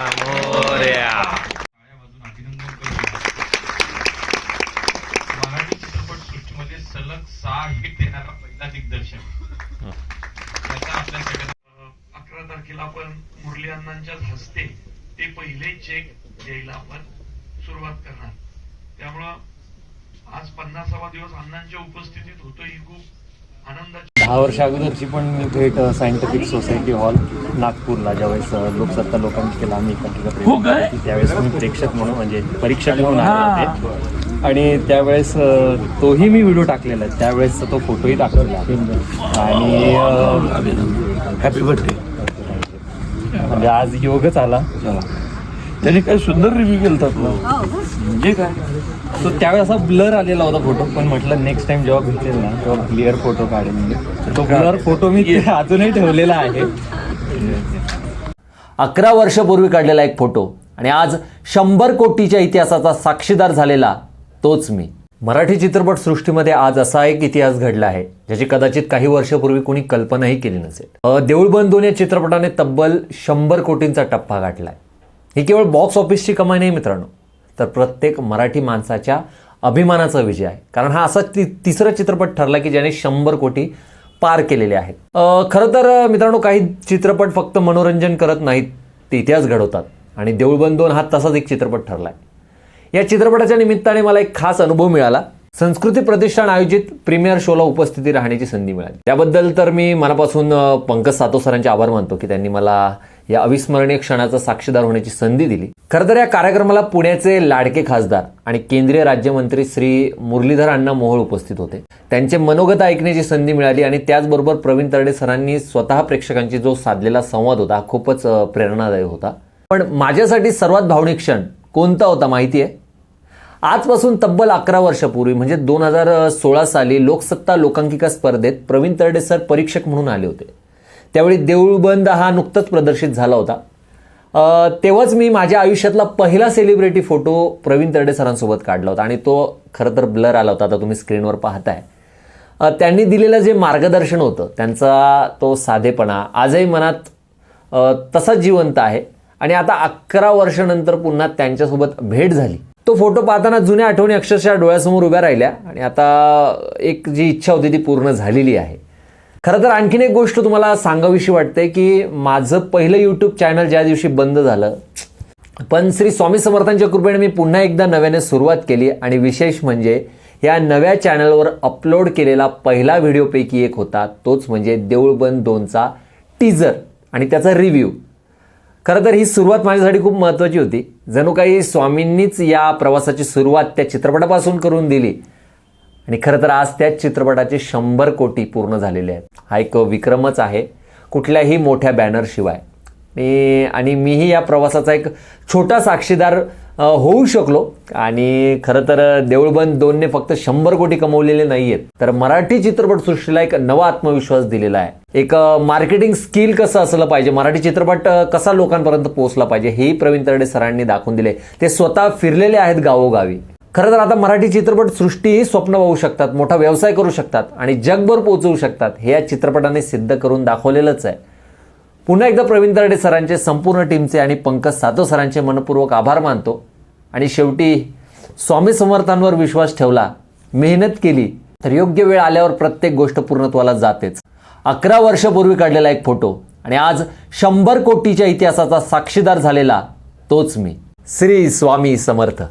मोरया. मराठी चित्रपट सृष्टीमध्ये सलग 6 हिट देणारा पहिला दिग्दर्शक. त्याचा आपल्या सगळ्या 11 तारखेला आपण मुरली अण्णांच्याच हस्ते ते पहिले चेक द्यायला आपण सुरुवात करणार. त्यामुळं आज 50वा दिवस अण्णांच्या उपस्थितीत होतो ही खूप आनंदाची. 10 वर्ष अगोदरची पण मी भेट सायंटिफिक सोसायटी हॉल नागपूरला ज्यावेळेस लोकसत्ता लोकांची आम्ही त्यावेळेस मी प्रेक्षक म्हणून म्हणजे परीक्षक म्हणून आले होते आणि त्यावेळेस तोही मी व्हिडिओ टाकलेला आहे. त्यावेळेस तो फोटोही टाकलेला आणि हॅपी बर्थडे. म्हणजे आज योगच आला. त्याने काय सुंदर रिव्ह्यू केला आपला. म्हणजे काय तो त्यावेळेस असा ब्लर आलेला होता फोटो, पण म्हटलं नेक्स्ट टाइम जेव्हा भेटेल ना तेव्हा क्लिअर फोटो काढेल. म्हणजे तो ब्लर फोटो मी अजूनही ठेवलेला आहे. 11 वर्षापूर्वी काढलेला एक फोटो आणि आज 100 कोटीच्या इतिहासाचा साक्षीदार झालेला तोच मी. मराठी चित्रपट सृष्टीमध्ये आज असा एक इतिहास घडला आहे ज्याची कदाचित काही वर्षापूर्वी कोणी कल्पनाही केली नसेल. देऊळ बंद 2 या चित्रपटाने तब्बल 100 कोटींचा टप्पा गाठलाय. ही केवळ बॉक्स ऑफिसची कमाई नाही मित्रांनो, तर प्रत्येक मराठी माणसाच्या अभिमानाचा विजय आहे. कारण हा असा तिसरा चित्रपट ठरला की ज्याने 100 कोटी पार केलेले आहेत. खरं तर मित्रांनो काही चित्रपट फक्त मनोरंजन करत नाहीत, ते इतिहास घडवतात आणि देऊळ बंद 2 हा तसाच एक चित्रपट ठरलाय. या चित्रपटाच्या निमित्ताने मला एक खास अनुभव मिळाला. संस्कृती प्रतिष्ठान आयोजित प्रीमियर शोला उपस्थिती राहण्याची संधी मिळाली. त्याबद्दल तर मी मनापासून पंकज सातो सरांचे आभार मानतो की त्यांनी मला या अविस्मरणीय क्षणाचा साक्षीदार होण्याची संधी दिली. खरं तर या कार्यक्रमाला पुण्याचे लाडके खासदार आणि केंद्रीय राज्यमंत्री श्री मुरलीधर अण्णा मोहोळ उपस्थित होते. त्यांचे मनोगत ऐकण्याची संधी मिळाली आणि त्याचबरोबर प्रवीण तरडे सरांनी स्वतः प्रेक्षकांची जो साधलेला संवाद होता खूपच प्रेरणादायी होता. पण माझ्यासाठी सर्वात भावनिक क्षण कोणता होता माहिती आहे? आजपासून तब्बल 11 वर्षापूर्वी म्हणजे 2016 साली लोकसत्ता लोकांकिका स्पर्धेत प्रवीण तरडे सर परीक्षक म्हणून आले होते. त्यावेळी देऊळ बंद हा नुकताच प्रदर्शित झाला होता. तेव्हाच मी माझ्या आयुष्यातला पहिला सेलिब्रिटी फोटो प्रवीण तरडे सरांसोबत काढला होता आणि तो खरं तर ब्लर आला होता. आता तुम्ही स्क्रीनवर पाहताय. त्यांनी दिलेलं जे मार्गदर्शन होतं, त्यांचा तो साधेपणा आजही मनात तसाच जिवंत आहे. आणि आता 11 वर्षानंतर पुन्हा त्यांच्यासोबत भेट झाली. तो फोटो पाहताना जुन्या आठवणी अक्षरशः डोळ्यासमोर उभ्या राहिल्या आणि आता एक जी इच्छा होती ती पूर्ण झालेली आहे. खरं तर आणखीन एक गोष्ट तुम्हाला सांगावीशी वाटते की माझं पहिलं यूट्यूब चॅनल ज्या दिवशी बंद झालं, पण श्री स्वामी समर्थांच्या कृपेने मी पुन्हा एकदा नव्याने सुरुवात केली आणि विशेष म्हणजे या नव्या चॅनलवर अपलोड केलेला पहिला व्हिडिओपैकी एक होता तोच म्हणजे देऊळ बंद 2चा टीजर आणि त्याचा रिव्ह्यू. खरं तर ही सुरुवात माझ्यासाठी खूप महत्त्वाची होती. जणू काही स्वामींनीच या प्रवासाची सुरुवात त्या चित्रपटापासून करून दिली आणि खरं तर आज त्याच चित्रपटाचे 100 कोटी पूर्ण झालेले आहेत. हा एक विक्रमच आहे कुठल्याही मोठ्या बॅनरशिवाय. आणि मीही या प्रवासाचा एक छोटा साक्षीदार होऊ शकलो. आणि खरं तर देऊळ बंद 2ने फक्त 100 कोटी कमवलेले नाही आहेत, तर मराठी चित्रपटसृष्टीला एक नवा आत्मविश्वास दिलेला आहे. एक मार्केटिंग स्किल कसं असलं पाहिजे, मराठी चित्रपट कसा लोकांपर्यंत पोहोचला पाहिजे हेही प्रवीण तरडे सरांनी दाखवून दिले. ते स्वतः फिरलेले आहेत गावोगावी. खरं तर आता मराठी चित्रपट सृष्टीही स्वप्न पाहू शकतात, मोठा व्यवसाय करू शकतात आणि जगभर पोहोचवू शकतात. हे या चित्रपटाने सिद्ध करून दाखवलेलंच आहे. पुन्हा एकदा प्रवीण तरडे सरांचे, संपूर्ण टीमचे आणि पंकज सातो सरांचे मनपूर्वक आभार मानतो. आणि शेवटी स्वामी समर्थांवर विश्वास ठेवला, मेहनत केली तर योग्य वेळ आल्यावर प्रत्येक गोष्ट पूर्णत्वाला जातेच. 11 वर्षापूर्वी काढलेला एक फोटो आणि आज 100 कोटीच्या इतिहासाचा साक्षीदार झालेला तोच मी. श्री स्वामी समर्थ.